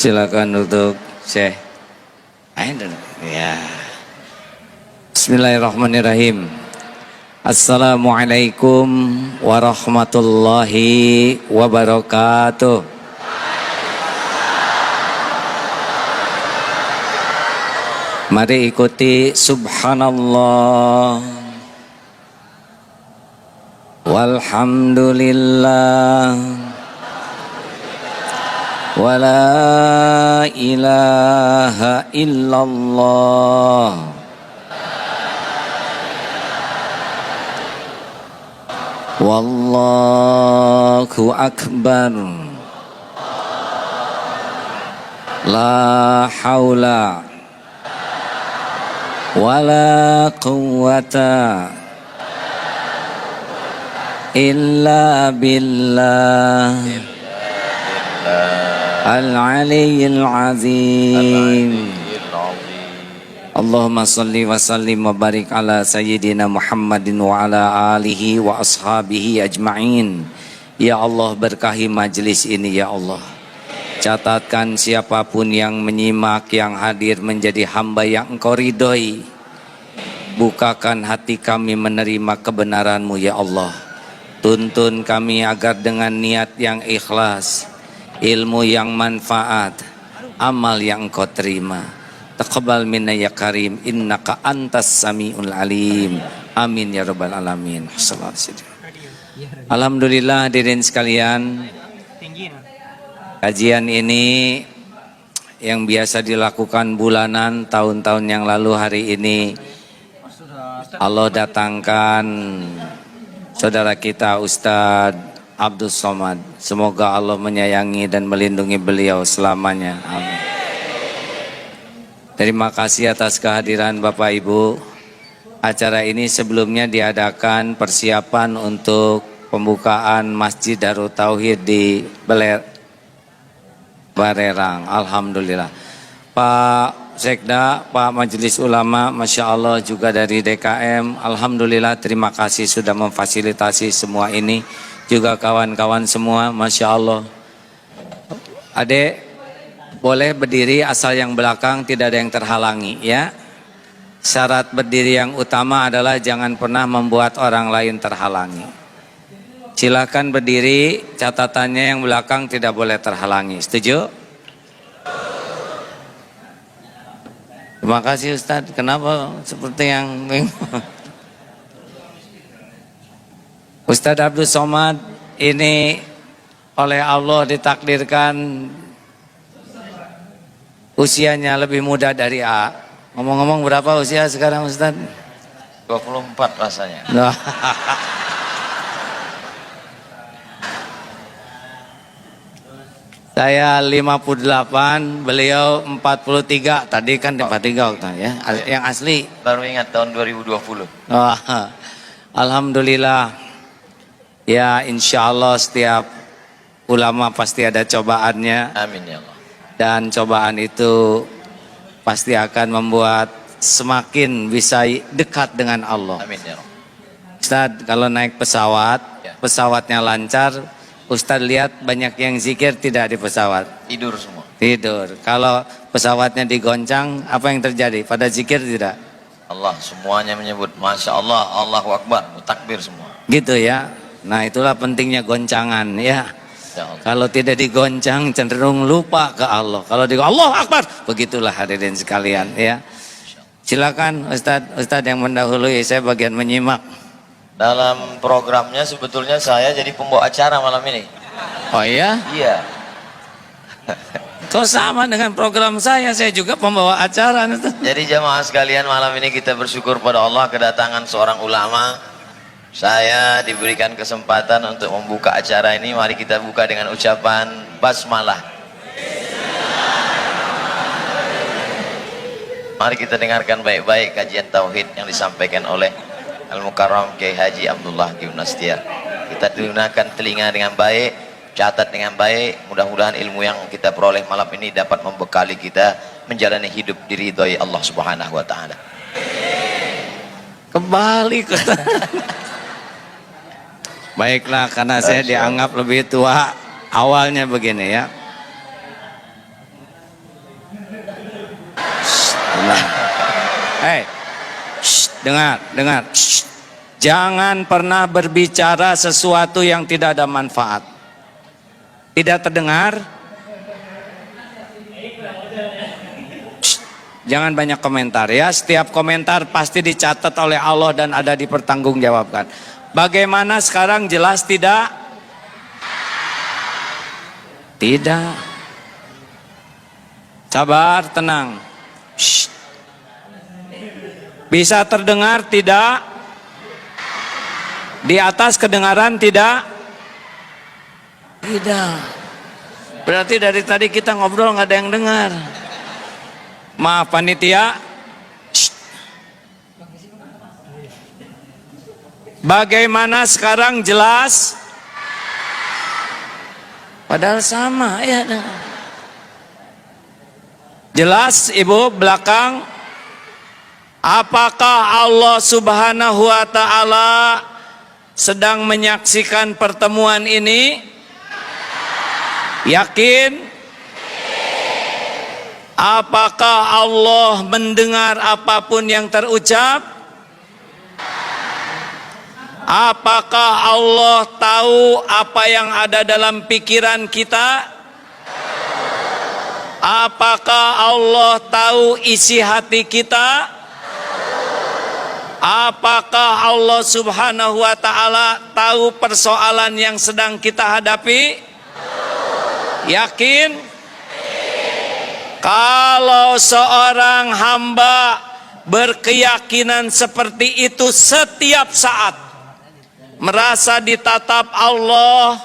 Silakan untuk Syekh. Ayo ya. Bismillahirrahmanirrahim. Assalamualaikum warahmatullahi wabarakatuh. Mari ikuti subhanallah walhamdulillah wala ilaha illallah wallahu akbar la haula wala quwwata illa billah al-aliyyil azim. Allahumma salli wa sallim wa barik ala sayyidina Muhammadin wa ala alihi wa ashabihi ajma'in. Ya Allah, berkahi majlis ini ya Allah. Catatkan siapapun yang menyimak, yang hadir menjadi hamba yang Engkau ridhoi. Bukakan hati kami menerima kebenaran-Mu ya Allah. Tuntun kami agar dengan niat yang ikhlas, ilmu yang manfaat, amal yang Engkau terima. Taqabbal minna ya karim, innaka antas samiul alim. Amin ya rabbal alamin. Alhamdulillah hadirin sekalian. Kajian ini yang biasa dilakukan bulanan tahun-tahun yang lalu, hari ini Allah datangkan saudara kita Ustadz Abdul Somad. Semoga Allah menyayangi dan melindungi beliau selamanya. Amin. Terima kasih atas kehadiran Bapak Ibu. Acara ini sebelumnya diadakan persiapan untuk pembukaan Masjid Darut Tauhid di Barerang. Alhamdulillah. Pak Sekda, Pak Majelis Ulama, Masya Allah juga dari DKM. Alhamdulillah, terima kasih sudah memfasilitasi semua ini. Juga kawan-kawan semua, Masya Allah. Adek, boleh berdiri asal yang belakang tidak ada yang terhalangi ya. Syarat berdiri yang utama adalah jangan pernah membuat orang lain terhalangi. Silakan berdiri, catatannya yang belakang tidak boleh terhalangi. Setuju? Terima kasih Ustadz. Kenapa seperti yang Ustadz Abdul Somad ini oleh Allah ditakdirkan usianya lebih muda dari A. Ngomong-ngomong berapa usia sekarang Ustadz? 24 rasanya. Saya 58, beliau 43. Tadi kan 43 waktu ya. Yang asli Baru ingat tahun 2020. oh, Alhamdulillah. Ya insya Allah setiap ulama pasti ada cobaannya. Amin ya Allah. Dan cobaan itu pasti akan membuat semakin bisa dekat dengan Allah. Amin ya Allah. Ustadz, kalau naik pesawat, pesawatnya lancar, Ustadz lihat banyak yang zikir tidak di pesawat. Tidur semua. Tidur. Kalau pesawatnya digoncang, apa yang terjadi? Pada zikir tidak? Allah semuanya menyebut Masya Allah, Allahu Akbar, takbir semua. Gitu ya. Nah itulah pentingnya goncangan ya. Ya Allah. Kalau tidak digoncang cenderung lupa ke Allah. Kalau di Allah Akbar, begitulah hadirin sekalian ya. Silakan Ustadz yang mendahului, saya bagian menyimak. Dalam programnya sebetulnya saya jadi pembawa acara malam ini. Oh iya? Iya. Kok sama dengan program saya juga pembawa acara. Jadi jamaah sekalian, malam ini kita bersyukur pada Allah kedatangan seorang ulama. Saya diberikan kesempatan untuk membuka acara ini. Mari kita buka dengan ucapan basmalah. Mari kita dengarkan baik-baik kajian tauhid yang disampaikan oleh Al-Mukarram Kiai Haji Abdullah Gimnastiar. Kita gunakan telinga dengan baik, catat dengan baik. Mudah-mudahan ilmu yang kita peroleh malam ini dapat membekali kita menjalani hidup diridhoi Allah Subhanahu wa taala. Kembali ke baiklah, karena saya dianggap lebih tua, awalnya begini ya. Tenang. Dengar. Jangan pernah berbicara sesuatu yang tidak ada manfaat. Tidak terdengar? Jangan banyak komentar ya. Setiap komentar pasti dicatat oleh Allah dan ada dipertanggungjawabkan. Bagaimana sekarang, jelas tidak? Tidak. Sabar, tenang. Bisa terdengar tidak? Di atas kedengaran tidak? Tidak. Berarti dari tadi kita ngobrol nggak ada yang dengar. Maaf panitia. Bagaimana sekarang, jelas? Padahal sama ya. Jelas ibu belakang? Apakah Allah Subhanahu wa ta'ala sedang menyaksikan pertemuan ini? Yakin? Apakah Allah mendengar apapun yang terucap? Apakah Allah tahu apa yang ada dalam pikiran kita? Apakah Allah tahu isi hati kita? Apakah Allah Subhanahu wa ta'ala tahu persoalan yang sedang kita hadapi? Yakin? Kalau seorang hamba berkeyakinan seperti itu setiap saat, merasa ditatap Allah,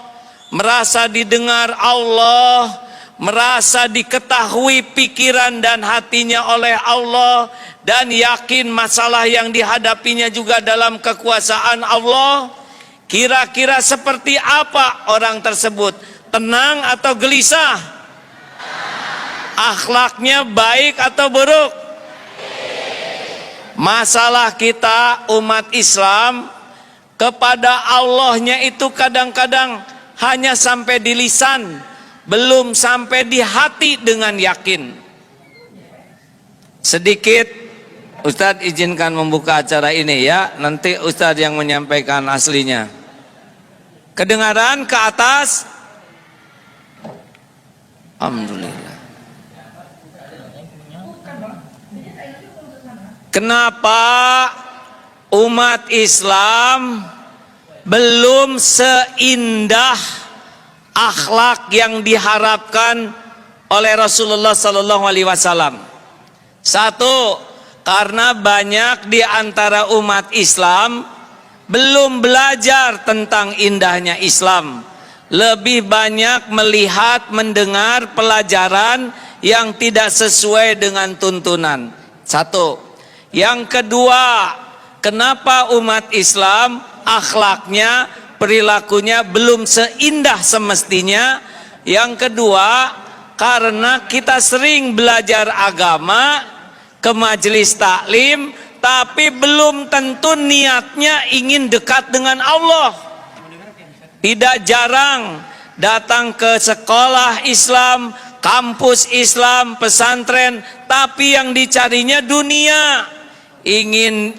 merasa didengar Allah, merasa diketahui pikiran dan hatinya oleh Allah, dan yakin masalah yang dihadapinya juga dalam kekuasaan Allah, kira-kira seperti apa orang tersebut? Tenang atau gelisah? Akhlaknya baik atau buruk? Masalah kita umat Islam kepada Allahnya itu kadang-kadang hanya sampai di lisan, belum sampai di hati dengan yakin. Sedikit Ustadz izinkan membuka acara ini ya, nanti Ustadz yang menyampaikan aslinya. Kedengaran ke atas? Alhamdulillah. Kenapa umat Islam belum seindah akhlak yang diharapkan oleh Rasulullah sallallahu alaihi wasallam? Satu, karena banyak di antara umat Islam belum belajar tentang indahnya Islam. Lebih banyak melihat, mendengar pelajaran yang tidak sesuai dengan tuntunan. Satu. Yang kedua, kenapa umat Islam akhlaknya, perilakunya belum seindah semestinya? Yang kedua, karena kita sering belajar agama ke majelis taklim, tapi belum tentu niatnya ingin dekat dengan Allah. Tidak jarang datang ke sekolah Islam, kampus Islam, pesantren, tapi yang dicarinya dunia, ingin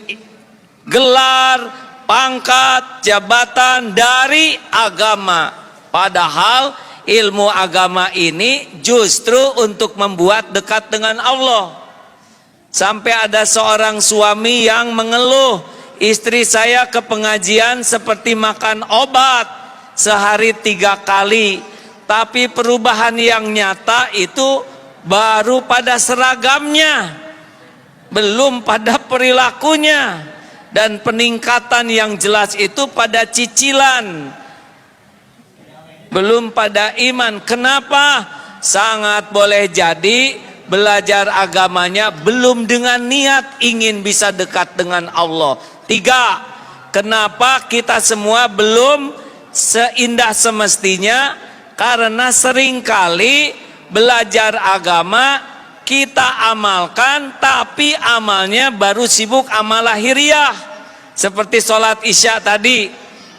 gelar, pangkat, jabatan dari agama. Padahal ilmu agama ini justru untuk membuat dekat dengan Allah. Sampai ada seorang suami yang mengeluh, istri saya ke pengajian seperti makan obat sehari 3 kali, tapi perubahan yang nyata itu baru pada seragamnya, belum pada perilakunya, dan peningkatan yang jelas itu pada cicilan, belum pada iman. Kenapa? Sangat boleh jadi belajar agamanya belum dengan niat ingin bisa dekat dengan Allah. 3, kenapa kita semua belum seindah semestinya? Karena seringkali belajar agama kita amalkan, tapi amalnya baru sibuk amal lahiriah. Seperti sholat isya tadi,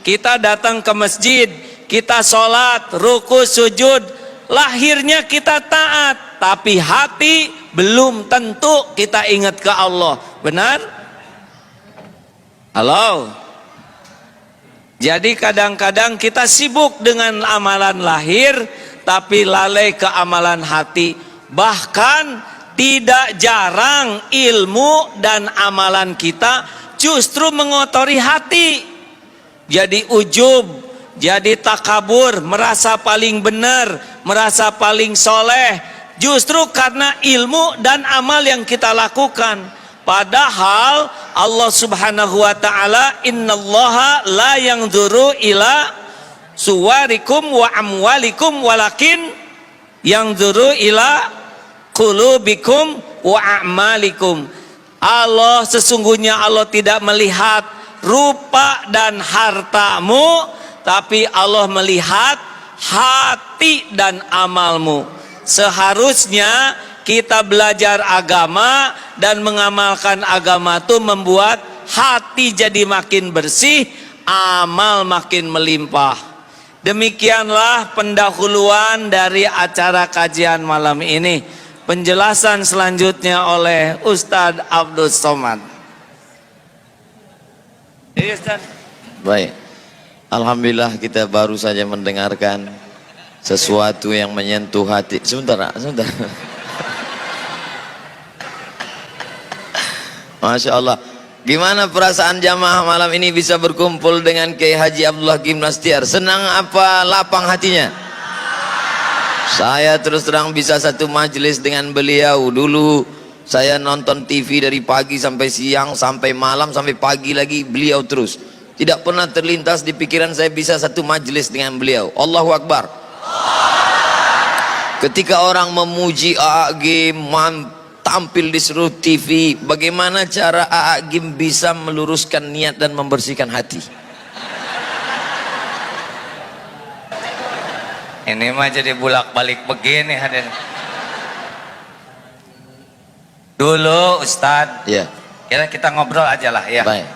kita datang ke masjid, kita sholat, ruku, sujud, lahirnya kita taat, tapi hati belum tentu kita ingat ke Allah. Benar? Halo? Jadi kadang-kadang kita sibuk dengan amalan lahir, tapi lalai ke amalan hati. Bahkan tidak jarang ilmu dan amalan kita justru mengotori hati. Jadi ujub, jadi takabur, merasa paling benar, merasa paling soleh, justru karena ilmu dan amal yang kita lakukan. Padahal Allah subhanahu wa ta'ala, innallaha la yanzuru ila suwarikum wa amwalikum walakin yanzuru ila qulubikum wa a'malikum. Allah, sesungguhnya Allah tidak melihat rupa dan hartamu, tapi Allah melihat hati dan amalmu. Seharusnya kita belajar agama dan mengamalkan agama itu membuat hati jadi makin bersih, amal makin melimpah. Demikianlah pendahuluan dari acara kajian malam ini. Penjelasan selanjutnya oleh Ustadz Abdul Somad. Baik, alhamdulillah kita baru saja mendengarkan sesuatu yang menyentuh hati. Sebentar. Masya Allah. Gimana perasaan jamaah malam ini bisa berkumpul dengan Kiai Haji Abdullah Hakim Nastiar? Senang apa lapang hatinya? Saya terus terang bisa satu majelis dengan beliau. Dulu saya nonton TV dari pagi sampai siang, sampai malam, sampai pagi lagi beliau terus. Tidak pernah terlintas di pikiran saya bisa satu majelis dengan beliau. Allahu Akbar. Ketika orang memuji A'agim, tampil di seluruh TV, bagaimana cara A'agim bisa meluruskan niat dan membersihkan hati? Ini mah jadi bulak balik begini hadir. Dulu Ustadz, Ya. kira kita ngobrol aja lah ya. Baik.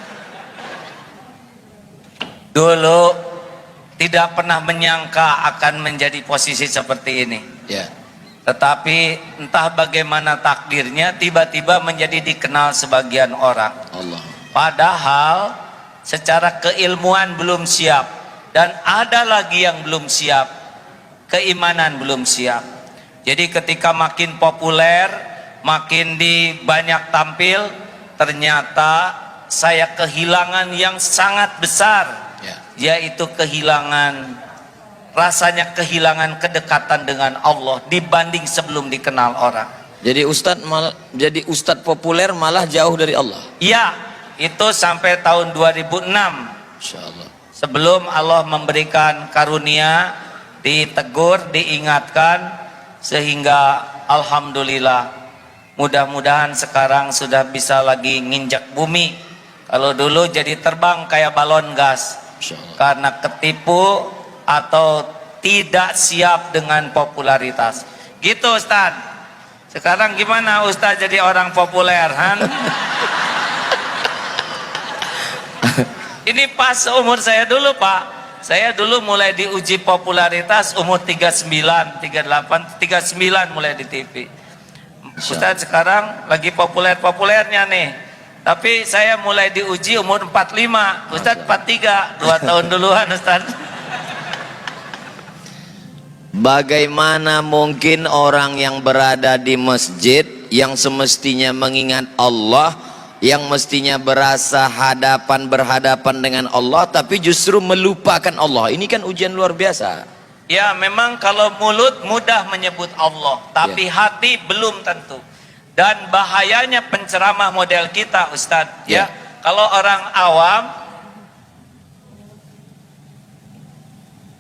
Dulu tidak pernah menyangka akan menjadi posisi seperti ini. Ya. Tetapi entah bagaimana takdirnya tiba-tiba menjadi dikenal sebagian orang. Allah. Padahal secara keilmuan belum siap, dan ada lagi yang belum siap, keimanan belum siap. Jadi ketika makin populer, makin di banyak tampil, ternyata saya kehilangan yang sangat besar, yaitu rasanya kehilangan kedekatan dengan Allah dibanding sebelum dikenal orang. Jadi ustadz populer malah jauh dari Allah. Iya, itu sampai tahun 2006. Insyaallah. Sebelum Allah memberikan karunia, ditegur, diingatkan, sehingga alhamdulillah, mudah-mudahan sekarang sudah bisa lagi nginjak bumi. Kalau dulu jadi terbang kayak balon gas, karena ketipu atau tidak siap dengan popularitas. Gitu Ustaz. Sekarang gimana Ustaz jadi orang populer, Han? Ini pas umur saya dulu, Pak. Saya dulu mulai diuji popularitas umur 39, 38, 39 mulai di TV. Ustaz sekarang lagi populer-populernya nih. Tapi saya mulai diuji umur 45, Ustaz 43, 2 tahun duluan Ustaz. Bagaimana mungkin orang yang berada di masjid, yang semestinya mengingat Allah, yang mestinya berasa berhadapan dengan Allah, tapi justru melupakan Allah? Ini kan ujian luar biasa. Ya, memang kalau mulut mudah menyebut Allah, tapi hati belum tentu. Dan bahayanya penceramah model kita, Ustadz, ya. Kalau orang awam,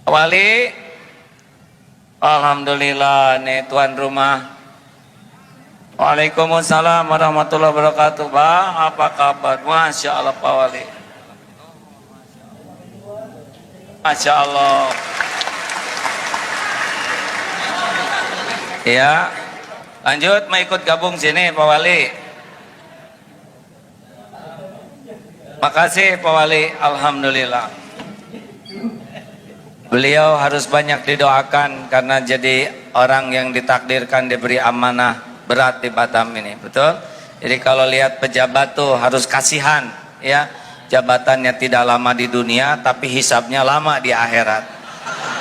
Wali, alhamdulillah nih tuan rumah. Waalaikumsalam warahmatullahi wabarakatuh. Bang, apa kabar? Masya Allah Pak Wali. Masya Allah. Ya, lanjut mau ikut gabung sini Pak Wali. Makasih Pak Wali, alhamdulillah. Beliau harus banyak didoakan karena jadi orang yang ditakdirkan diberi amanah berat di Batam ini, betul? Jadi kalau lihat pejabat tuh harus kasihan, ya. Jabatannya tidak lama di dunia, tapi hisabnya lama di akhirat.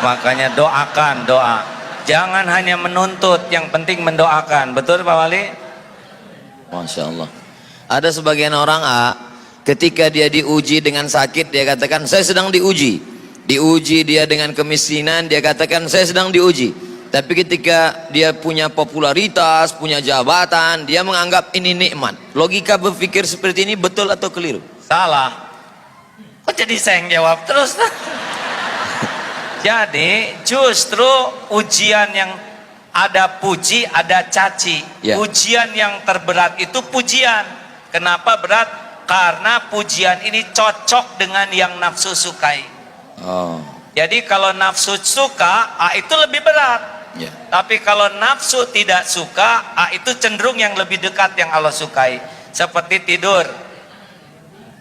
Makanya doakan, doa. Jangan hanya menuntut, yang penting mendoakan. Betul Pak Wali? Masya Allah. Ada sebagian orang ketika dia diuji dengan sakit, dia katakan saya sedang diuji. Diuji dia dengan kemiskinan, dia katakan saya sedang diuji. Tapi ketika dia punya popularitas, punya jabatan, dia menganggap ini nikmat. Logika berpikir seperti ini betul atau keliru? Salah. Kok jadi saya yang jawab terus? Jadi justru ujian yang ada puji, ada caci. Ya. Ujian yang terberat itu pujian. Kenapa berat? Karena pujian ini cocok dengan yang nafsu sukai. Oh. Jadi kalau nafsu suka, itu lebih berat. Ya. Tapi kalau nafsu tidak suka, itu cenderung yang lebih dekat yang Allah sukai. Seperti tidur,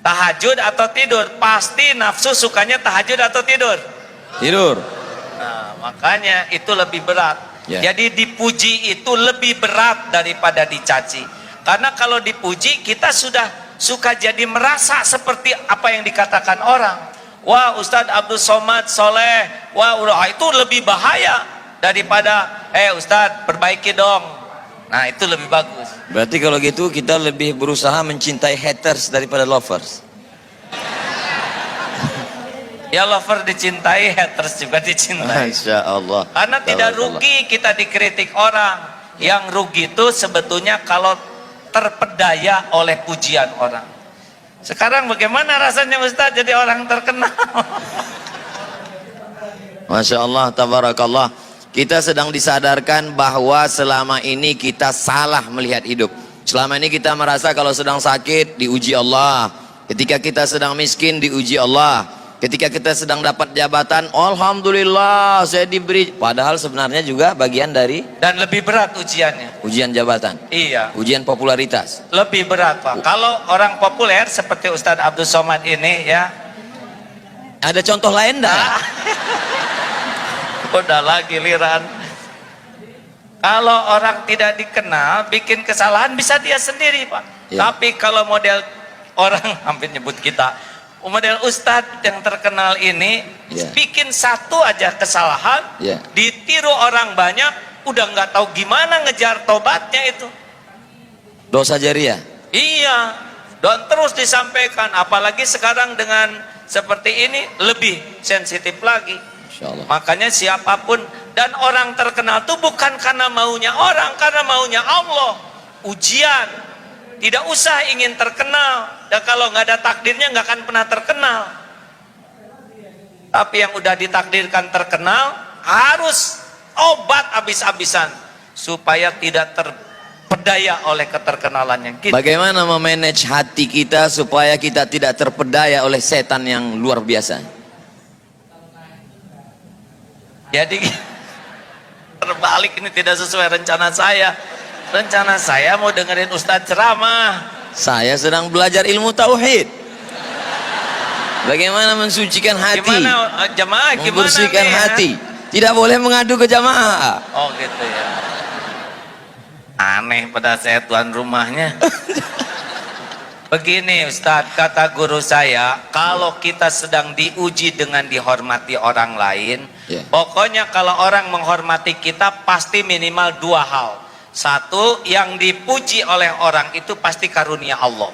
tahajud atau tidur, pasti nafsu sukanya tahajud atau tidur. Tidur. Nah, makanya itu lebih berat. Ya. Jadi dipuji itu lebih berat daripada dicaci. Karena kalau dipuji kita sudah suka jadi merasa seperti apa yang dikatakan orang. Wah, Ustadz Abdul Somad soleh, wah itu lebih bahaya daripada Ustadz perbaiki dong. Nah itu lebih bagus. Berarti kalau gitu kita lebih berusaha mencintai haters daripada lovers. Ya lover dicintai, haters juga dicintai. Masya Allah. Karena tidak rugi kita dikritik orang. Yang rugi itu sebetulnya kalau terpedaya oleh pujian orang. Sekarang bagaimana rasanya Ustadz jadi orang terkenal? Masya Allah, tabarakallah. Kita sedang disadarkan bahwa selama ini kita salah melihat hidup. Selama ini kita merasa kalau sedang sakit diuji Allah. Ketika kita sedang miskin diuji Allah. Ketika kita sedang dapat jabatan, alhamdulillah saya diberi. Padahal sebenarnya juga bagian dari Dan lebih berat ujiannya. ujian jabatan. Iya. Ujian popularitas. Lebih berat Pak. Kalau orang populer seperti Ustadz Abdul Somad ini ya. Ada contoh lain enggak? Udahlah giliran. Kalau orang tidak dikenal bikin kesalahan bisa dia sendiri Pak. Ya. Tapi kalau model orang hampir nyebut kita, model Ustadz yang terkenal ini Ya. bikin satu aja kesalahan, Ya. ditiru orang banyak, udah nggak tahu gimana ngejar tobatnya itu. Dosa jariah. Iya, dan terus disampaikan, apalagi sekarang dengan seperti ini lebih sensitif lagi. Insya Allah. Makanya siapapun, dan orang terkenal itu bukan karena maunya orang, karena maunya Allah. Ujian, tidak usah ingin terkenal, dan kalau nggak ada takdirnya nggak akan pernah terkenal. Tapi yang udah ditakdirkan terkenal harus obat habis-habisan supaya tidak terpedaya oleh keterkenalannya. Gitu. Bagaimana memanage hati kita supaya kita tidak terpedaya oleh setan yang luar biasa? Jadi terbalik, ini tidak sesuai rencana saya. Rencana saya mau dengerin Ustadz ceramah. Saya sedang belajar ilmu tauhid. Bagaimana mensucikan hati? Gimana jamaah? Gimana Membersihkan nih, hati. Tidak boleh mengadu ke jamaah. Oh gitu ya. Aneh pada saya tuan rumahnya. Begini Ustadz, kata guru saya, kalau kita sedang diuji dengan dihormati orang lain, pokoknya kalau orang menghormati kita pasti minimal dua hal. Satu, yang dipuji oleh orang itu pasti karunia Allah.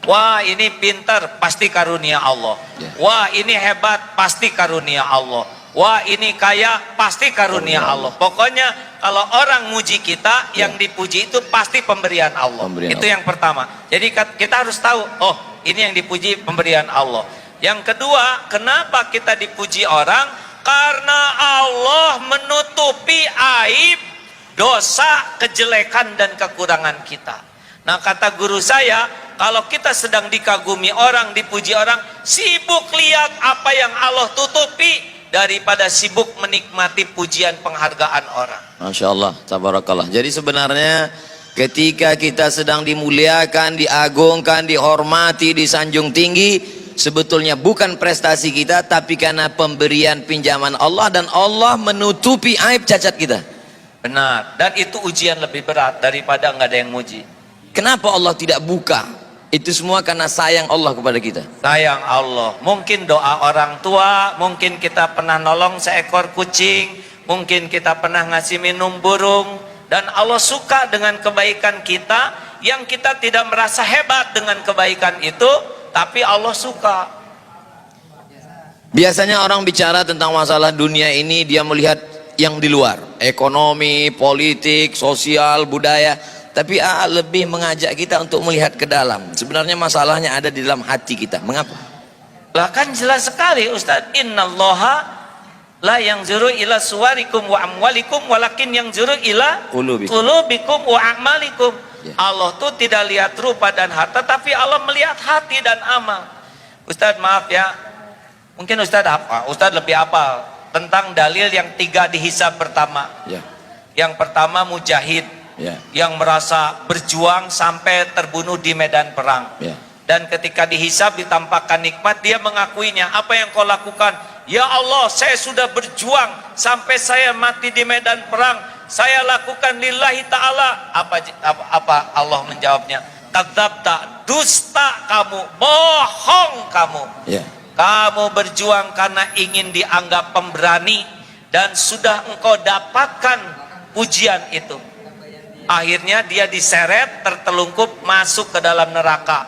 Wah ini pintar, pasti karunia Allah. Wah ini hebat, pasti karunia Allah. Wah ini kaya, pasti karunia Allah. Pokoknya kalau orang muji kita, yang dipuji itu pasti pemberian Allah. Itu yang pertama. Jadi kita harus tahu, oh ini yang dipuji pemberian Allah. Yang kedua, kenapa kita dipuji orang? Karena Allah menutupi aib, dosa, kejelekan dan kekurangan kita. Nah kata guru saya, kalau kita sedang dikagumi orang, dipuji orang, sibuk lihat apa yang Allah tutupi daripada sibuk menikmati pujian penghargaan orang. Masya Allah, tabarakallah. Jadi sebenarnya ketika kita sedang dimuliakan, diagungkan, dihormati, disanjung tinggi, sebetulnya bukan prestasi kita, tapi karena pemberian pinjaman Allah, dan Allah menutupi aib cacat kita. Benar. Dan itu ujian lebih berat daripada nggak ada yang muji. Kenapa Allah tidak buka? Itu semua karena sayang Allah kepada kita. Sayang Allah. Mungkin doa orang tua, mungkin kita pernah nolong seekor kucing, mungkin kita pernah ngasih minum burung, dan Allah suka dengan kebaikan kita yang kita tidak merasa hebat dengan kebaikan itu, tapi Allah suka. Biasanya orang bicara tentang masalah dunia ini, dia melihat yang di luar, ekonomi, politik, sosial, budaya. Tapi lebih mengajak kita untuk melihat ke dalam. Sebenarnya masalahnya ada di dalam hati kita. Mengapa? Lah kan jelas sekali Ustaz, innallaha la yanzuru ila suwarikum wa amwalikum walakin yanzuru ila qulubikum wa a'malikum. Ya. Allah tuh tidak lihat rupa dan harta, tapi Allah melihat hati dan amal. Ustaz maaf ya, mungkin Ustaz apa? Ustaz lebih hafal tentang dalil yang 3 dihisab pertama. Ya. Yang pertama mujahid, Ya. yang merasa berjuang sampai terbunuh di medan perang. Ya. Dan ketika dihisab ditampakkan nikmat, dia mengakuinya. Apa yang kau lakukan? Ya Allah, saya sudah berjuang sampai saya mati di medan perang. Saya lakukan lillahi ta'ala. Apa Allah menjawabnya? Kadzabta, dusta kamu, bohong kamu. Ya. Kamu berjuang karena ingin dianggap pemberani, dan sudah engkau dapatkan pujian itu. Akhirnya dia diseret, tertelungkup, masuk ke dalam neraka.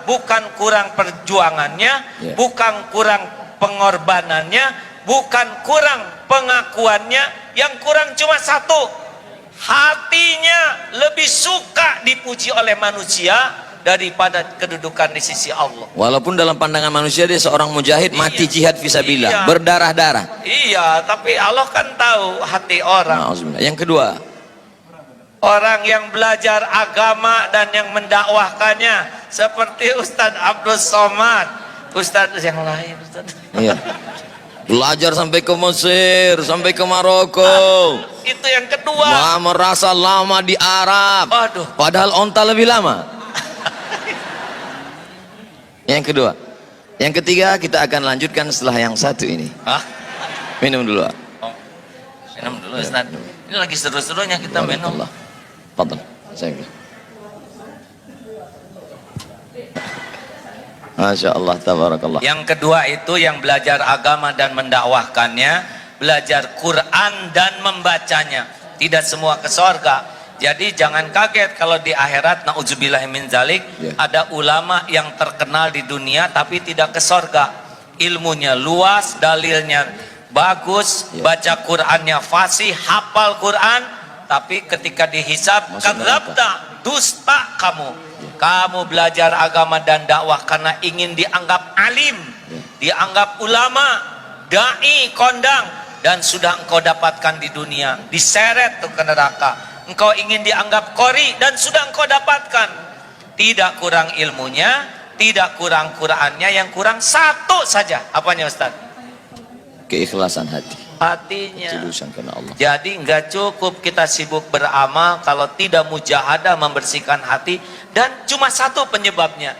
Bukan kurang perjuangannya, Yeah. bukan kurang pengorbanannya, bukan kurang pengakuannya, yang kurang cuma satu. Hatinya lebih suka dipuji oleh manusia daripada kedudukan di sisi Allah. Walaupun dalam pandangan manusia dia seorang mujahid, mati jihad fisabilillah, berdarah-darah. Iya, tapi Allah kan tahu hati orang. Nauzubillah. Yang kedua, Orang yang belajar agama dan yang mendakwahkannya seperti Ustadz Abdul Somad, Ustadz yang lain, Ustadz. iya. Belajar sampai ke Mesir, sampai ke Maroko. Itu yang kedua. Merasa lama di Arab. Aduh. Padahal onta lebih lama. Yang kedua. Yang ketiga kita akan lanjutkan setelah yang satu ini. Hah? Minum dulu. Oh, minum dulu Ustadz. Ini lagi seru-serunya kita minum. Fadal. Saya. Masya Allah, tabarakallah. Yang kedua itu yang belajar agama dan mendakwahkannya, belajar Quran dan membacanya. Tidak semua ke sorga. Jadi jangan kaget kalau di akhirat, na'udzubillah min zalik, ada ulama yang terkenal di dunia tapi tidak ke sorga. Ilmunya luas, dalilnya bagus, baca Qurannya fasih, hafal Quran, tapi ketika dihisab, kadzabta, dusta kamu. Kamu belajar agama dan dakwah karena ingin dianggap alim, dianggap ulama, dai, kondang, dan sudah engkau dapatkan di dunia, diseret tuh ke neraka. Engkau ingin dianggap qori dan sudah engkau dapatkan. Tidak kurang ilmunya, tidak kurang Qurannya, yang kurang satu saja. Apanya Ustaz? Keikhlasan hati. Hatinya. Tulusan karena Allah. Jadi nggak cukup kita sibuk beramal kalau tidak mujahadah membersihkan hati. Dan cuma satu penyebabnya,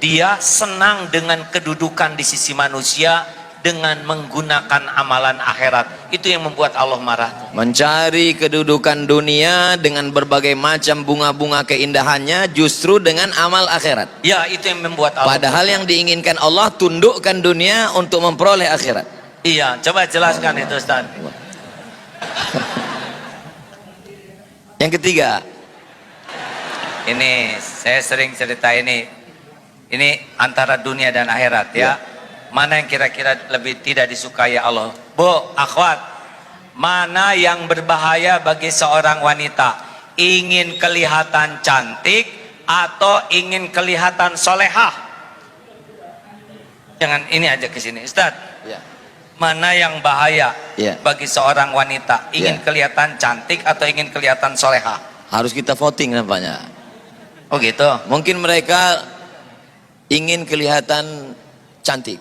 dia senang dengan kedudukan di sisi manusia dengan menggunakan amalan akhirat. Itu yang membuat Allah marah. Mencari kedudukan dunia dengan berbagai macam bunga-bunga keindahannya, justru dengan amal akhirat. Ya, itu yang membuat Allah. Padahal yang diinginkan Allah, tundukkan dunia untuk memperoleh akhirat. Iya, coba jelaskan itu Ustaz. Yang ketiga, ini saya sering cerita ini antara dunia dan akhirat ya. Mana yang kira-kira lebih tidak disukai Allah? Bu, akhwat, mana yang berbahaya bagi seorang wanita? Ingin kelihatan cantik atau ingin kelihatan solehah? Jangan ini aja ke sini, Ustaz. ya. Mana yang bahaya Ya. bagi seorang wanita? Ingin Ya. kelihatan cantik atau ingin kelihatan solehah? Harus kita voting nampaknya. Oh gitu. Mungkin mereka ingin kelihatan cantik.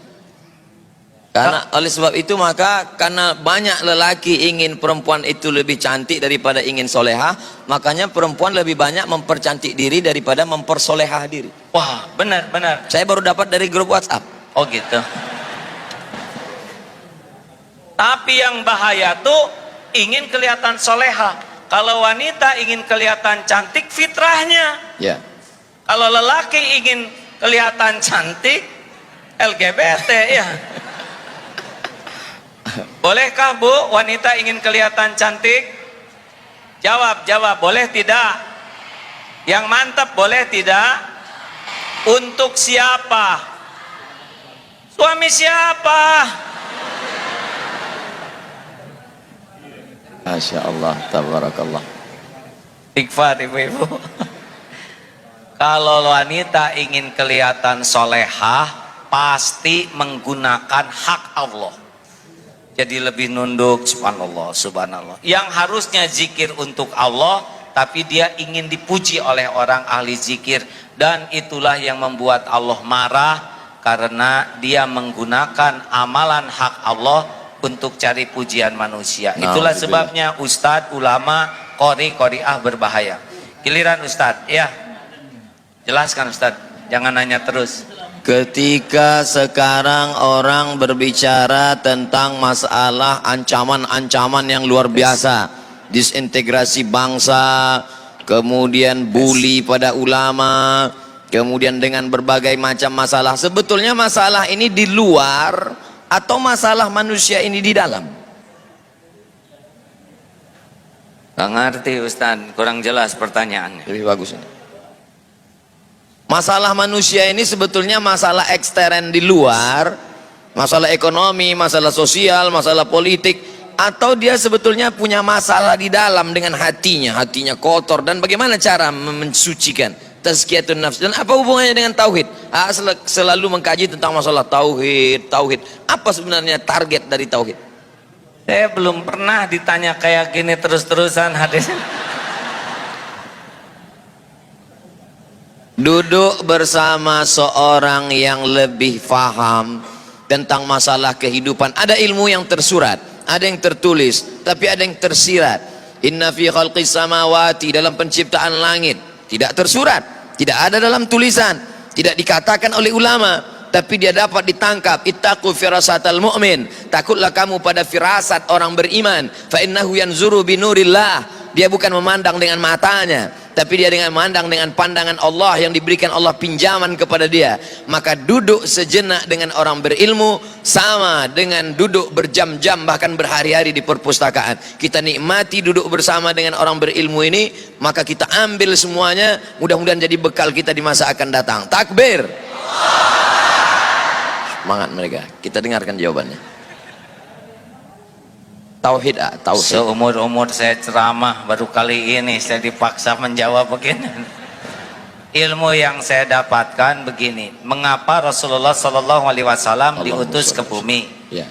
Karena oleh sebab itu maka karena banyak lelaki ingin perempuan itu lebih cantik daripada ingin solehah, makanya perempuan lebih banyak mempercantik diri daripada mempersolehah diri. Wah, benar. Saya baru dapat dari grup WhatsApp. Oh gitu. Tapi yang bahaya tuh ingin kelihatan soleha. Kalau wanita ingin kelihatan cantik, fitrahnya. Ya. Kalau lelaki ingin kelihatan cantik, LGBT ya. Bolehkah Bu wanita ingin kelihatan cantik? Jawab, boleh tidak? Yang mantap boleh tidak? Untuk siapa? Suami siapa? Masya Allah, tabarakallah. Istighfar ibu-ibu. Kalau wanita ingin kelihatan solehah, pasti menggunakan hak Allah. Jadi lebih nunduk, subhanallah, subhanallah. Yang harusnya zikir untuk Allah, tapi dia ingin dipuji oleh orang ahli zikir. Dan itulah yang membuat Allah marah, karena dia menggunakan amalan hak Allah untuk cari pujian manusia. Itulah sebabnya ustadz, ulama, qori'ah berbahaya. Giliran ustadz, ya. Jelaskan ustadz, jangan nanya terus. Ketika sekarang orang berbicara tentang masalah ancaman-ancaman yang luar biasa, disintegrasi bangsa, kemudian bully pada ulama, kemudian dengan berbagai macam masalah. Sebetulnya masalah ini di luar atau masalah manusia ini di dalam? Gak ngerti Ustaz, kurang jelas pertanyaannya. Lebih bagus ini. Masalah manusia ini sebetulnya masalah ekstern di luar, masalah ekonomi, masalah sosial, masalah politik, atau dia sebetulnya punya masalah di dalam dengan hatinya kotor, dan bagaimana cara mensucikan tazkiyatun nafs, dan apa hubungannya dengan tauhid? Selalu mengkaji tentang masalah tauhid. Apa sebenarnya target dari tauhid? Saya belum pernah ditanya kayak gini terus-terusan hadis. Duduk bersama seorang yang lebih faham tentang masalah kehidupan. Ada ilmu yang tersurat, ada yang tertulis, tapi ada yang tersirat. Inna fi khalqis samawati, dalam penciptaan langit, tidak tersurat, tidak ada dalam tulisan, tidak dikatakan oleh ulama, tapi dia dapat ditangkap. Ittaqu firasatal mu'min, takutlah kamu pada firasat orang beriman. Fa innahu yanzuru binurillah, dia bukan memandang dengan matanya, tapi dia dengan memandang dengan pandangan Allah yang diberikan Allah pinjaman kepada dia. Maka duduk sejenak dengan orang berilmu sama dengan duduk berjam-jam, bahkan berhari-hari di perpustakaan. Kita nikmati duduk bersama dengan orang berilmu ini, maka kita ambil semuanya, mudah-mudahan jadi bekal kita di masa akan datang. Takbir. Semangat mereka. Kita dengarkan jawabannya. Tauhid, tauhid. Seumur-umur saya ceramah, baru kali ini saya dipaksa menjawab begini. Ilmu yang saya dapatkan begini, mengapa Rasulullah Sallallahu Alaihi Wasallam diutus ke bumi? Ya.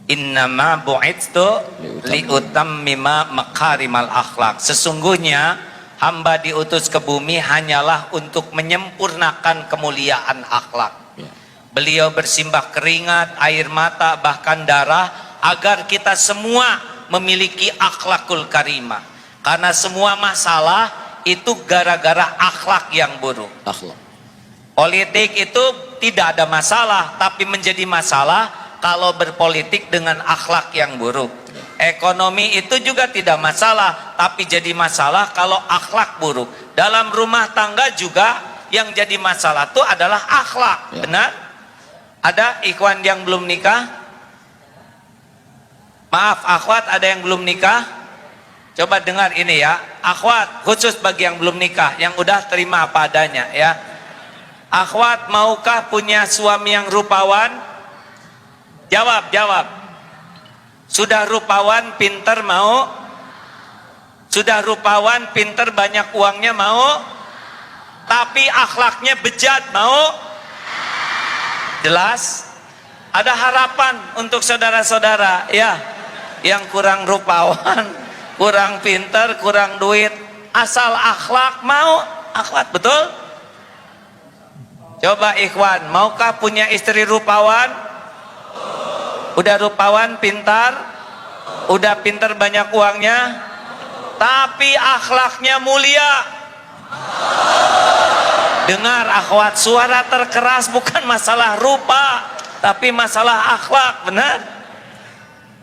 Innama bu'itstu liutammima makarimal akhlak. Sesungguhnya hamba diutus ke bumi hanyalah untuk menyempurnakan kemuliaan akhlak. Ya. Beliau bersimbah keringat, air mata, bahkan darah, agar kita semua memiliki akhlakul karimah. Karena semua masalah itu gara-gara akhlak yang buruk. Akhlak. Politik itu tidak ada masalah, tapi menjadi masalah kalau berpolitik dengan akhlak yang buruk. Ekonomi itu juga tidak masalah, tapi jadi masalah kalau akhlak buruk. Dalam rumah tangga juga yang jadi masalah itu adalah akhlak. Benar? Ada ikhwan yang belum nikah? Maaf akhwat, ada yang belum nikah? Coba dengar ini ya, akhwat, khusus bagi yang belum nikah, yang udah terima apa adanya ya. Akhwat, maukah punya suami yang rupawan? Jawab. Sudah rupawan, pinter, mau? Sudah rupawan, pinter, banyak uangnya, mau? Tapi akhlaknya bejat, mau? Jelas? Ada harapan untuk saudara-saudara ya, yang kurang rupawan, kurang pinter, kurang duit, asal akhlak, mau? Akhwat, betul? Coba ikhwan, maukah punya istri rupawan? Udah rupawan, pintar, udah pinter, banyak uangnya, tapi akhlaknya mulia. Dengar akhwat, suara terkeras bukan masalah rupa, tapi masalah akhlak. Benar?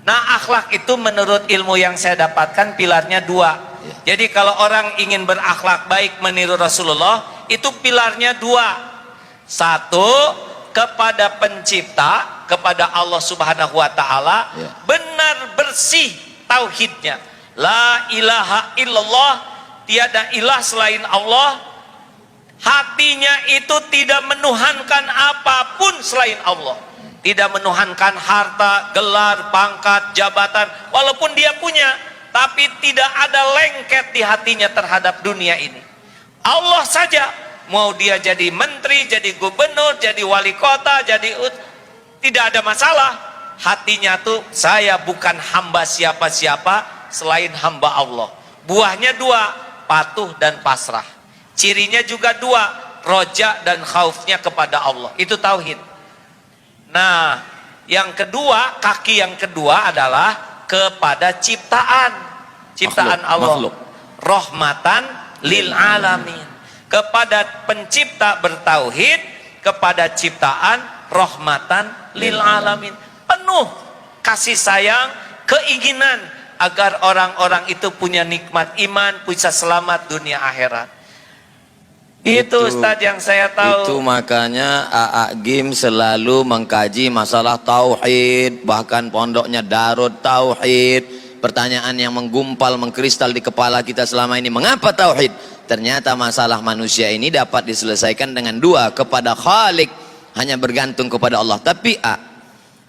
Nah, akhlak itu menurut ilmu yang saya dapatkan pilarnya 2. Jadi kalau orang ingin berakhlak baik meniru Rasulullah, itu pilarnya 2. 1, kepada pencipta, kepada Allah Subhanahu wa taala, benar bersih tauhidnya. La ilaha illallah, tiada ilah selain Allah. Hatinya itu tidak menuhankan apapun selain Allah. Tidak menuhankan harta, gelar, pangkat, jabatan, walaupun dia punya, tapi tidak ada lengket di hatinya terhadap dunia ini. Allah saja, mau dia jadi menteri, jadi gubernur, jadi wali kota, tidak ada masalah. Hatinya tuh, saya bukan hamba siapa-siapa selain hamba Allah. Buahnya 2, patuh dan pasrah. Cirinya juga 2, roja dan khaufnya kepada Allah. Itu tauhid. Nah, yang kedua, kaki yang kedua adalah kepada ciptaan Allah, rahmatan lil alamin. Kepada pencipta bertauhid, kepada ciptaan rahmatan lil alamin. Penuh kasih sayang, keinginan agar orang-orang itu punya nikmat iman, bisa selamat dunia akhirat. Itu Ustadz yang saya tahu. Itu makanya AA Gim selalu mengkaji masalah tauhid, bahkan pondoknya Darut Tauhid. Pertanyaan yang menggumpal, mengkristal di kepala kita selama ini, mengapa tauhid? Ternyata masalah manusia ini dapat diselesaikan dengan 2, kepada Khalik, hanya bergantung kepada Allah. Tapi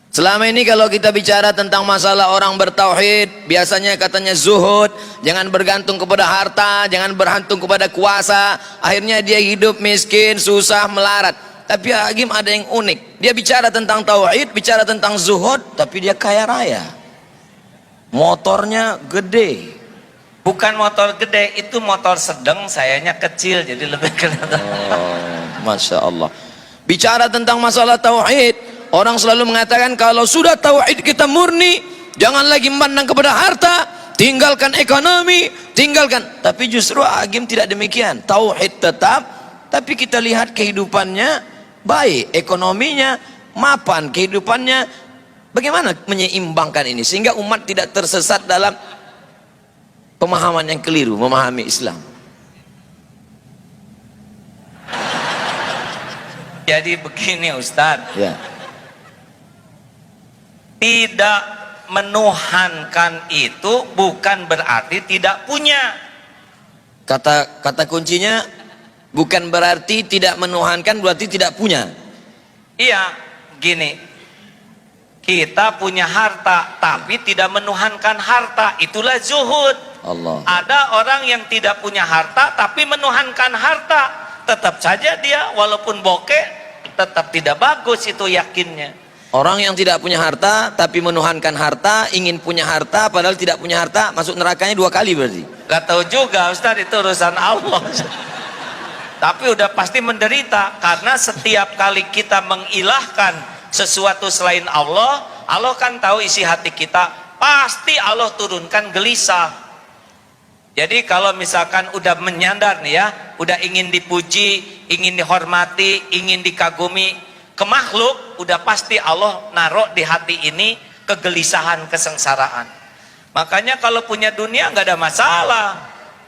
selama ini kalau kita bicara tentang masalah orang bertauhid, biasanya katanya zuhud, jangan bergantung kepada harta, jangan bergantung kepada kuasa, akhirnya dia hidup miskin, susah, melarat. Tapi Agim ada yang unik, dia bicara tentang tauhid, bicara tentang zuhud, tapi dia kaya raya, motornya gede. Bukan motor gede, itu motor sedang, sayanya kecil, jadi lebih kelihatan. Masya Allah. Bicara tentang masalah tauhid, orang selalu mengatakan kalau sudah tauhid kita murni, jangan lagi memandang kepada harta, tinggalkan ekonomi, tinggalkan. Tapi justru Agim tidak demikian. Tauhid tetap, tapi kita lihat kehidupannya baik, ekonominya mapan, kehidupannya bagaimana menyeimbangkan ini sehingga umat tidak tersesat dalam pemahaman yang keliru memahami Islam. Jadi begini Ustadz, Ya. Tidak menuhankan itu bukan berarti tidak punya. Kata kuncinya bukan berarti tidak menuhankan, berarti tidak punya. Iya, gini. Kita punya harta tapi tidak menuhankan harta, itulah zuhud. Allah. Ada orang yang tidak punya harta tapi menuhankan harta, tetap saja dia walaupun bokeh tetap tidak bagus, itu yakinnya. Orang yang tidak punya harta tapi menuhankan harta, ingin punya harta padahal tidak punya harta, masuk nerakanya 2 kali berarti. Gak tahu juga Ustaz, itu urusan Allah. Tapi udah pasti menderita, karena setiap kali kita mengilahkan sesuatu selain Allah, Allah kan tahu isi hati kita, pasti Allah turunkan gelisah. Jadi kalau misalkan udah menyandar nih ya, udah ingin dipuji, ingin dihormati, ingin dikagumi ke makhluk, udah pasti Allah naruh di hati ini kegelisahan, kesengsaraan. Makanya kalau punya dunia nggak ada masalah,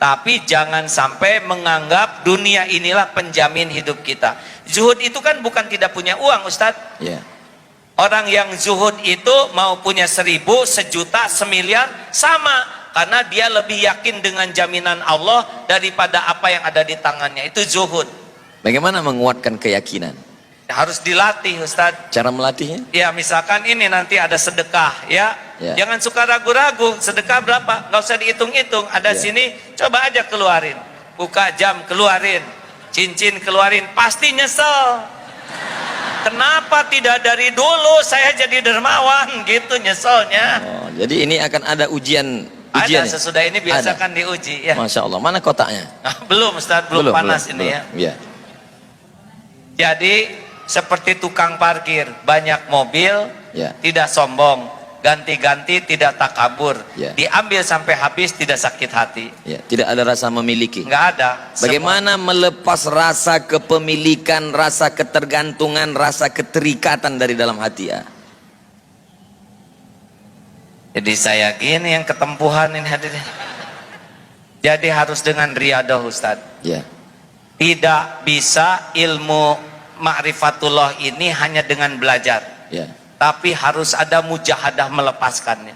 tapi jangan sampai menganggap dunia inilah penjamin hidup kita. Zuhud itu kan bukan tidak punya uang Ustadz. Yeah. Orang yang zuhud itu mau punya 1000, 1.000.000, 1.000.000 sama, karena dia lebih yakin dengan jaminan Allah daripada apa yang ada di tangannya. Itu zuhud. Bagaimana menguatkan keyakinan? Harus dilatih Ustadz. Cara melatihnya? Ya misalkan ini nanti ada sedekah ya, jangan suka ragu-ragu, sedekah berapa, nggak usah dihitung-hitung, ada sini, coba aja keluarin, buka jam keluarin, cincin keluarin, pasti nyesel. Kenapa tidak dari dulu saya jadi dermawan, gitu nyeselnya. Jadi ini akan ada ujian. Ada sesudah ini biasa kan diuji ya. Masya Allah. Mana kotaknya? Belum Ustadz, belum panas ini ya. Jadi seperti tukang parkir, banyak mobil, tidak sombong, ganti-ganti tidak takabur, diambil sampai habis tidak sakit hati, tidak ada rasa memiliki, nggak ada. Bagaimana melepas rasa kepemilikan, rasa ketergantungan, rasa keterikatan dari dalam hati ya? Jadi saya gini yang ketempuhan ini hadirin. Jadi harus dengan riadah Ustaz. Ya. Tidak bisa ilmu ma'rifatullah ini hanya dengan belajar. Ya. Tapi harus ada mujahadah melepaskannya.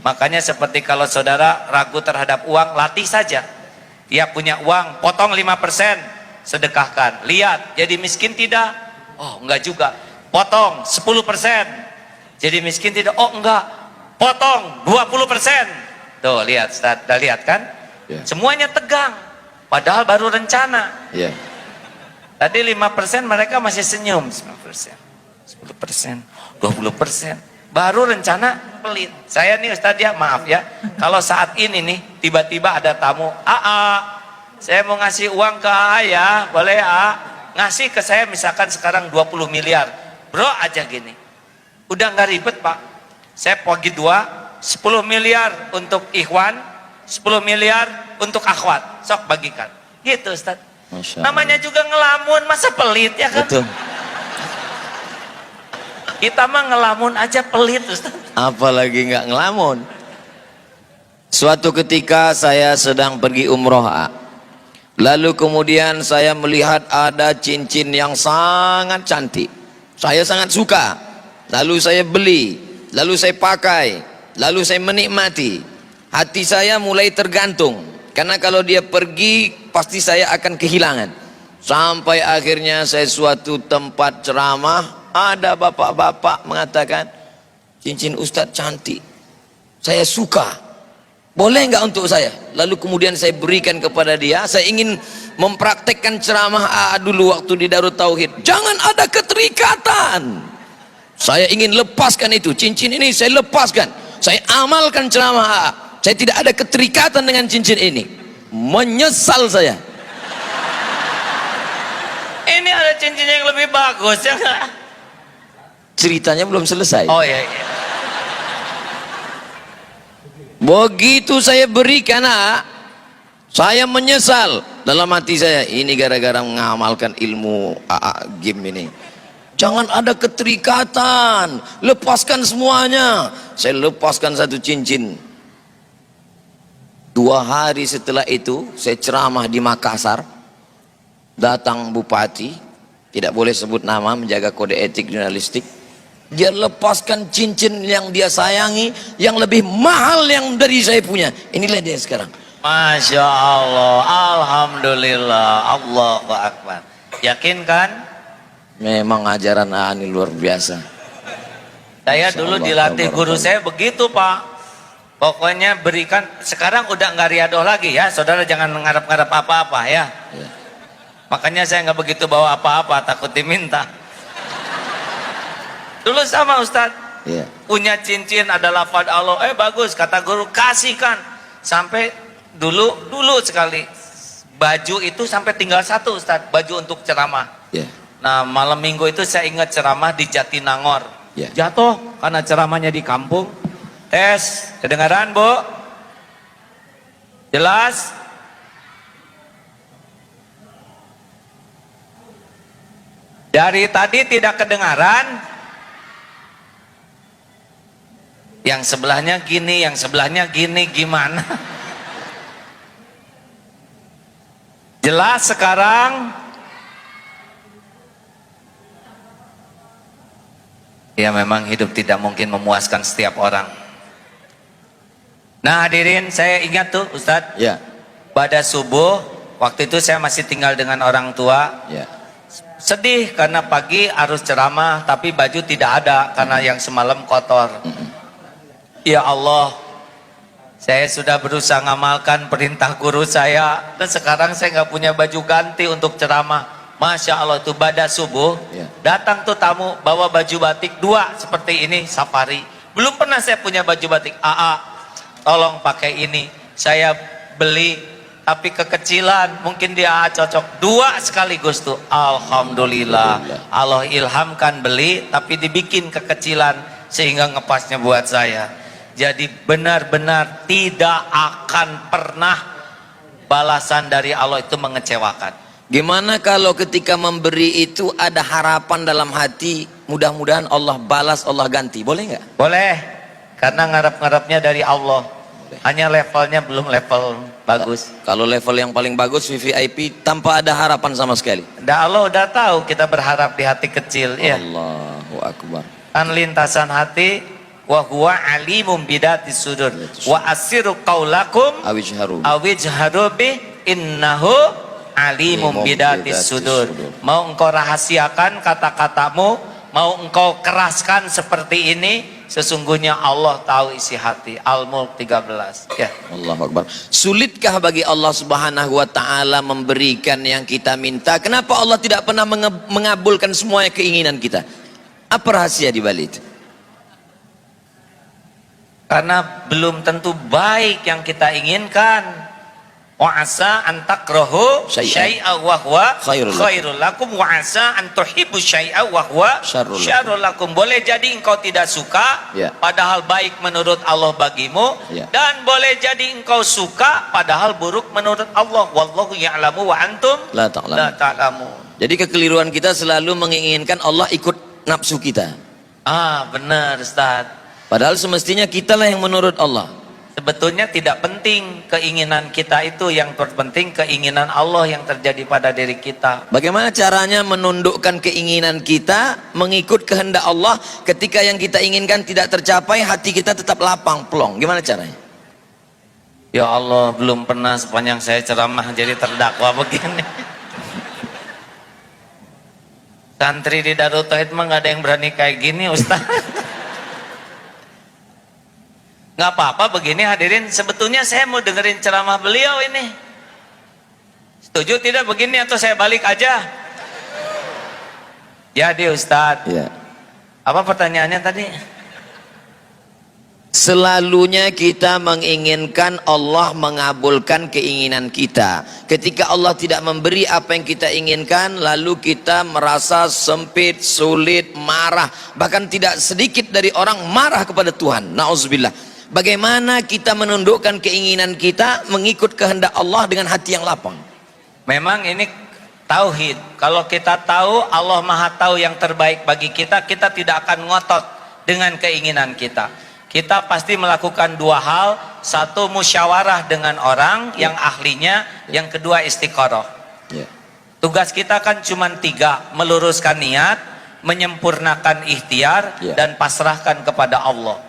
Makanya seperti kalau saudara ragu terhadap uang, latih saja. Dia punya uang, potong 5%, sedekahkan. Lihat, jadi miskin tidak? Oh, enggak juga. Potong 10%. Jadi miskin tidak? Oh, enggak. Potong 20%. Tuh, lihat Ustaz, udah lihat kan? Ya. Semuanya tegang. Padahal baru rencana. Ya. Tadi 5% mereka masih senyum. 9%, 10%, 20%. Baru rencana pelit. Saya nih Ustaz ya, maaf ya. Kalau saat ini nih, tiba-tiba ada tamu. Saya mau ngasih uang ke AA ya. Boleh AA? Ngasih ke saya misalkan sekarang 20 miliar. Bro aja gini. Udah nggak ribet Pak. Saya bagi 2, 10 miliar untuk ikhwan, 10 miliar untuk akhwat. Sok bagikan. Gitu Ustaz. Masya Allah. Namanya juga ngelamun, masa pelit ya kan? Betul. Kita mah ngelamun aja pelit Ustaz. Apalagi nggak ngelamun. Suatu ketika saya sedang pergi umroh, lalu kemudian saya melihat ada cincin yang sangat cantik. Saya sangat suka. Lalu saya beli, lalu saya pakai, lalu saya menikmati. Hati saya mulai tergantung, karena kalau dia pergi pasti saya akan kehilangan. Sampai akhirnya saya suatu tempat ceramah, ada bapak-bapak mengatakan, cincin Ustadz cantik, saya suka, boleh nggak untuk saya? Lalu kemudian saya berikan kepada dia. Saya ingin mempraktekkan ceramah dulu waktu di Darut Tauhid. Jangan ada keterikatan. Saya ingin lepaskan itu, cincin ini saya lepaskan. Saya amalkan ceramah saya tidak ada keterikatan dengan cincin ini. Menyesal saya. Ini ada cincin yang lebih bagus ya nggak? Ceritanya belum selesai. Oh iya, iya. Begitu saya berikan, saya menyesal dalam hati saya. Ini gara-gara mengamalkan ilmu game ini. Jangan ada keterikatan, lepaskan semuanya. Saya lepaskan satu cincin. 2 hari setelah itu saya ceramah di Makassar. Datang bupati, tidak boleh sebut nama, menjaga kode etik jurnalistik. Dia lepaskan cincin yang dia sayangi, yang lebih mahal yang dari saya punya. Inilah dia sekarang. Masya Allah, Alhamdulillah, Allahu Akbar. Yakin kan? Memang ajaran ini luar biasa. Saya Masya dulu Allah, dilatih guru tabarakallah. saya begitu Pak. Pokoknya berikan, sekarang udah nggak riadoh lagi ya. Saudara jangan mengharap-harap apa-apa ya. Ya. Makanya saya nggak begitu bawa apa-apa, takut diminta. Dulu sama Ustadz, Ya. punya cincin ada lafaz Allah, bagus kata guru, kasihkan. Sampai dulu sekali baju itu sampai tinggal 1 Ustadz, baju untuk ceramah. Ya. Nah malam minggu itu saya ingat ceramah di Jatinangor. Ya. Jatuh karena ceramahnya di kampung. Tes, kedengaran Bu? Jelas? Dari tadi tidak kedengaran. Yang sebelahnya gini, yang sebelahnya gini, gimana? Jelas sekarang? Ya memang hidup tidak mungkin memuaskan setiap orang. Nah hadirin, saya ingat tuh Ustadz, Ya. pada subuh, waktu itu saya masih tinggal dengan orang tua. Ya. Sedih karena pagi harus ceramah, tapi baju tidak ada karena yang semalam kotor. Ya Allah, saya sudah berusaha ngamalkan perintah guru saya, dan sekarang saya nggak punya baju ganti untuk ceramah. Masya Allah tuh pada subuh, Ya. datang tuh tamu bawa baju batik 2 seperti ini, safari. Belum pernah saya punya baju batik. Tolong pakai ini. Saya beli tapi kekecilan, mungkin dia cocok 2 sekaligus tuh. Alhamdulillah, Allah ilhamkan beli tapi dibikin kekecilan sehingga ngepasnya buat saya. Jadi benar-benar tidak akan pernah balasan dari Allah itu mengecewakan. Gimana kalau ketika memberi itu ada harapan dalam hati, mudah-mudahan Allah balas, Allah ganti, boleh nggak? Boleh. Karena ngarap-ngarapnya dari Allah. Hanya levelnya belum level bagus. Kalau level yang paling bagus VVIP tanpa ada harapan sama sekali. Allah udah tahu kita berharap di hati kecil ya. Allahu Akbar. Kan lintasan hati, wa huwa alimum bidatis sudur wa asiru qaulakum awijharu bi innahu alimum bidatis sudur. Mau engkau rahasiakan kata-katamu, mau engkau keraskan seperti ini, sesungguhnya Allah tahu isi hati. Al-Mulk 13 ya. Allahu Akbar. Sulitkah bagi Allah Subhanahu wa taala memberikan yang kita minta? Kenapa Allah tidak pernah mengabulkan semua keinginan kita? Apa rahasia di balik itu? Karena belum tentu baik yang kita inginkan. Wa asa an takrahu syai'a wa huwa khairul lakum wa asa an tuhibbu syai'a wa huwa syarrul lakum. Boleh jadi engkau tidak suka padahal baik menurut Allah bagimu, dan boleh jadi engkau suka padahal buruk menurut Allah. Wallahu ya'lamu wa antum la ta'lamun. Jadi kekeliruan kita selalu menginginkan Allah ikut nafsu kita. Benar Ustaz. Padahal semestinya kitalah yang menurut Allah. Sebetulnya tidak penting keinginan kita itu, yang terpenting keinginan Allah yang terjadi pada diri kita. Bagaimana caranya menundukkan keinginan kita mengikut kehendak Allah ketika yang kita inginkan tidak tercapai, hati kita tetap lapang plong? Gimana caranya? Ya Allah, belum pernah sepanjang saya ceramah jadi terdakwa begini. Santri di Darul Tauhid mah nggak ada yang berani kayak gini Ustaz. Nggak apa-apa begini hadirin, sebetulnya saya mau dengerin ceramah beliau ini. Setuju tidak begini atau saya balik aja? Jadi Ustadz, apa pertanyaannya tadi? Selalunya kita menginginkan Allah mengabulkan keinginan kita. Ketika Allah tidak memberi apa yang kita inginkan, lalu kita merasa sempit, sulit, marah. Bahkan tidak sedikit dari orang marah kepada Tuhan. Na'udzubillah. Bagaimana kita menundukkan keinginan kita mengikut kehendak Allah dengan hati yang lapang? Memang ini tauhid. Kalau kita tahu Allah Maha tahu yang terbaik bagi kita, kita tidak akan ngotot dengan keinginan kita. Kita pasti melakukan dua hal. Satu, musyawarah dengan orang yang ahlinya. Yang kedua, istiqoroh. Tugas kita kan cuma 3. Meluruskan niat, menyempurnakan ikhtiar, dan pasrahkan kepada Allah.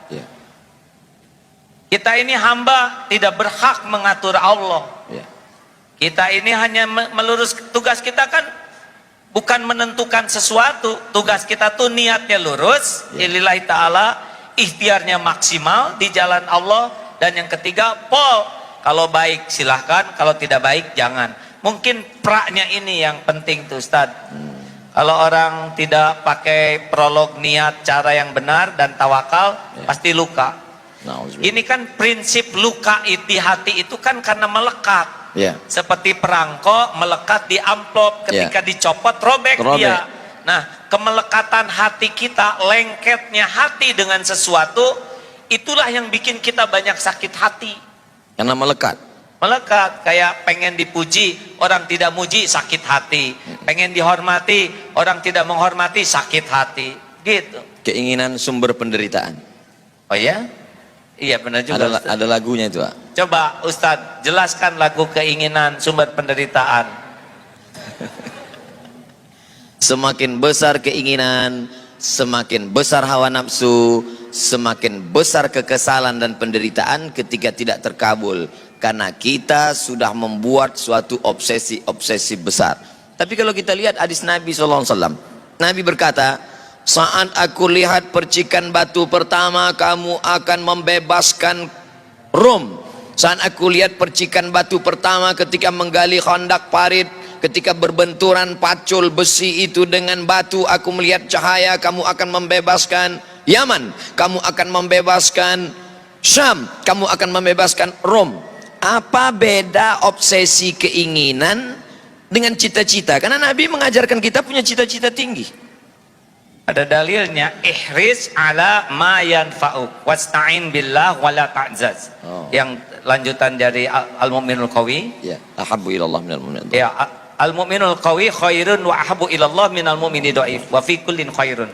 Kita ini hamba, tidak berhak mengatur Allah. Kita ini hanya melurus. Tugas kita kan bukan menentukan sesuatu. Tugas kita tuh niatnya lurus, lillahi ta'ala, ikhtiarnya maksimal di jalan Allah. Dan yang ketiga, kalau baik silahkan, kalau tidak baik jangan. Mungkin praknya ini yang penting tuh Ustaz. Kalau orang tidak pakai prolog niat cara yang benar dan tawakal, pasti luka. Ini kan prinsip luka di hati itu kan karena melekat. Seperti perangko melekat di amplop, ketika dicopot robek dia. Nah, kemelekatan hati kita, lengketnya hati dengan sesuatu, itulah yang bikin kita banyak sakit hati. Karena melekat. Melekat, kayak pengen dipuji, orang tidak muji, sakit hati. Pengen dihormati, orang tidak menghormati, sakit hati. Gitu. Keinginan sumber penderitaan. Oh ya? Iya benar juga. Ada lagunya itu, Pak. Coba Ustadz jelaskan lagu keinginan sumber penderitaan. Semakin besar keinginan, semakin besar hawa nafsu, semakin besar kekesalan dan penderitaan ketika tidak terkabul, karena kita sudah membuat suatu obsesi besar. Tapi kalau kita lihat hadis Nabi SAW, Nabi berkata, saat aku lihat percikan batu pertama, kamu akan membebaskan Rom. Saat aku lihat percikan batu pertama ketika menggali khandak parit, ketika berbenturan pacul besi itu dengan batu, aku melihat cahaya, kamu akan membebaskan Yaman, kamu akan membebaskan Syam, kamu akan membebaskan Rom. Apa beda obsesi keinginan dengan cita-cita? Karena Nabi mengajarkan kita punya cita-cita tinggi. Ada dalilnya, ihris ala ma yanfa'uk wasta'in billah wala ta'zaz. Yang lanjutan dari al-mu'minul qawi. Ya, ahabbu ilallah minal mu'min. Ya, al-mu'minul qawi khairun wa ahabbu ilallah minal mu'mini dhaif wa fi kullin khairun.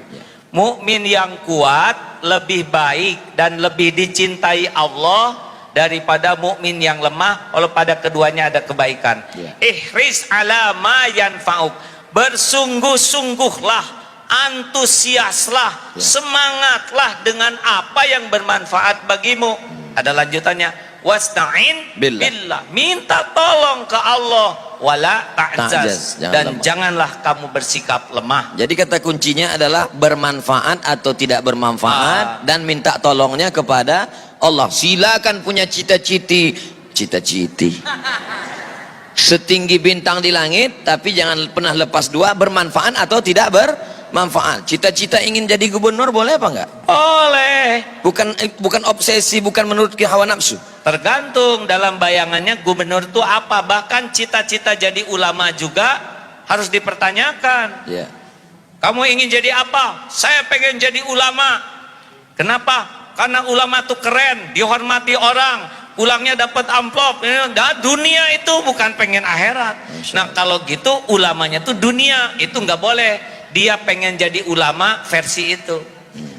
mukmin yang kuat lebih baik dan lebih dicintai Allah daripada mukmin yang lemah, kalau pada keduanya ada kebaikan. Ihris ala ma yanfa'uk, bersungguh-sungguhlah, antusiaslah, semangatlah dengan apa yang bermanfaat bagimu. Ada lanjutannya, wasta'in billah, minta tolong ke Allah, wala ta'jaz, dan janganlah kamu bersikap lemah. Jadi kata kuncinya adalah bermanfaat atau tidak bermanfaat, dan minta tolongnya kepada Allah. Silakan punya cita-citi setinggi bintang di langit, tapi jangan pernah lepas dua, bermanfaat atau tidak bermanfaat. Cita-cita ingin jadi gubernur boleh apa enggak? Boleh. Bukan obsesi, bukan menurut hawa nafsu. Tergantung dalam bayangannya gubernur itu apa. Bahkan cita-cita jadi ulama juga harus dipertanyakan. Ya. Kamu ingin jadi apa? Saya pengen jadi ulama. Kenapa? Karena ulama itu keren, dihormati orang, pulangnya dapat amplop. Nah, dunia itu bukan pengen akhirat. Nah kalau gitu ulamanya itu dunia, itu nggak boleh. Dia pengen jadi ulama versi itu.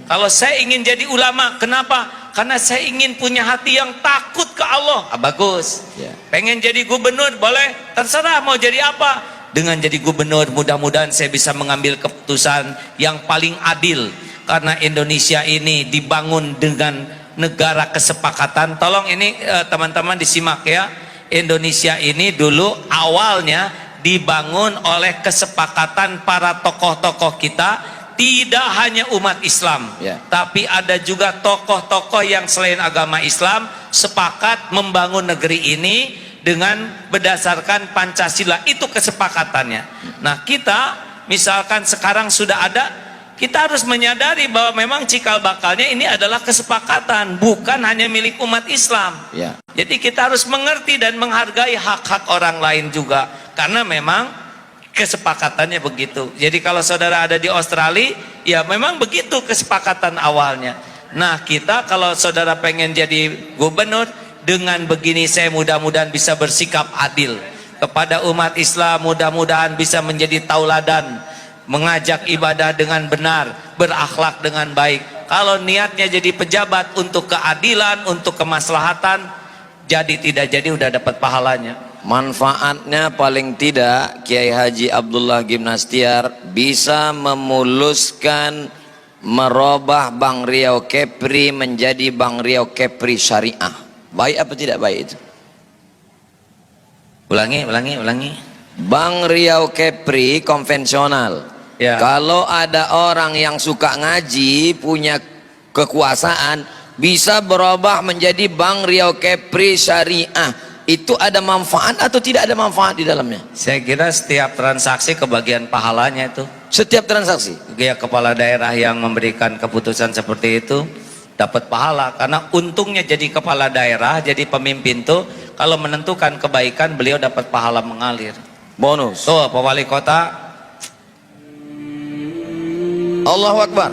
Kalau saya ingin jadi ulama, kenapa? Karena saya ingin punya hati yang takut ke Allah. Bagus. Pengen jadi gubernur, boleh, terserah mau jadi apa. Dengan jadi gubernur mudah-mudahan saya bisa mengambil keputusan yang paling adil. Karena Indonesia ini dibangun dengan negara kesepakatan. Tolong ini teman-teman disimak ya. Indonesia ini dulu awalnya dibangun oleh kesepakatan para tokoh-tokoh kita. Tidak hanya umat Islam, tapi ada juga tokoh-tokoh yang selain agama Islam sepakat membangun negeri ini dengan berdasarkan Pancasila. Itu kesepakatannya. Nah kita misalkan sekarang sudah ada, kita harus menyadari bahwa memang cikal bakalnya ini adalah kesepakatan, bukan hanya milik umat Islam. Jadi kita harus mengerti dan menghargai hak-hak orang lain juga, karena memang kesepakatannya begitu. Jadi kalau saudara ada di Australia, ya memang begitu kesepakatan awalnya. Nah kita kalau saudara pengen jadi gubernur, dengan begini saya mudah-mudahan bisa bersikap adil kepada umat Islam, mudah-mudahan bisa menjadi tauladan, mengajak ibadah dengan benar, berakhlak dengan baik. Kalau niatnya jadi pejabat untuk keadilan, untuk kemaslahatan, jadi tidak jadi udah dapat pahalanya. Manfaatnya paling tidak Kiai Haji Abdullah Gimnastiar bisa memuluskan, merubah Bank Riau Kepri menjadi Bank Riau Kepri Syariah. Baik apa tidak baik itu? Ulangi. Bank Riau Kepri konvensional. Kalau ada orang yang suka ngaji, punya kekuasaan, bisa berubah menjadi Bank Riau Kepri Syariah. Itu ada manfaat atau tidak ada manfaat di dalamnya? Saya kira setiap transaksi kebagian pahalanya itu. Setiap transaksi? Ya, kepala daerah yang memberikan keputusan seperti itu dapat pahala. Karena untungnya jadi kepala daerah, jadi pemimpin tuh, kalau menentukan kebaikan beliau dapat pahala mengalir. Bonus. Tuh Pak Wali Kota. Allahu Akbar.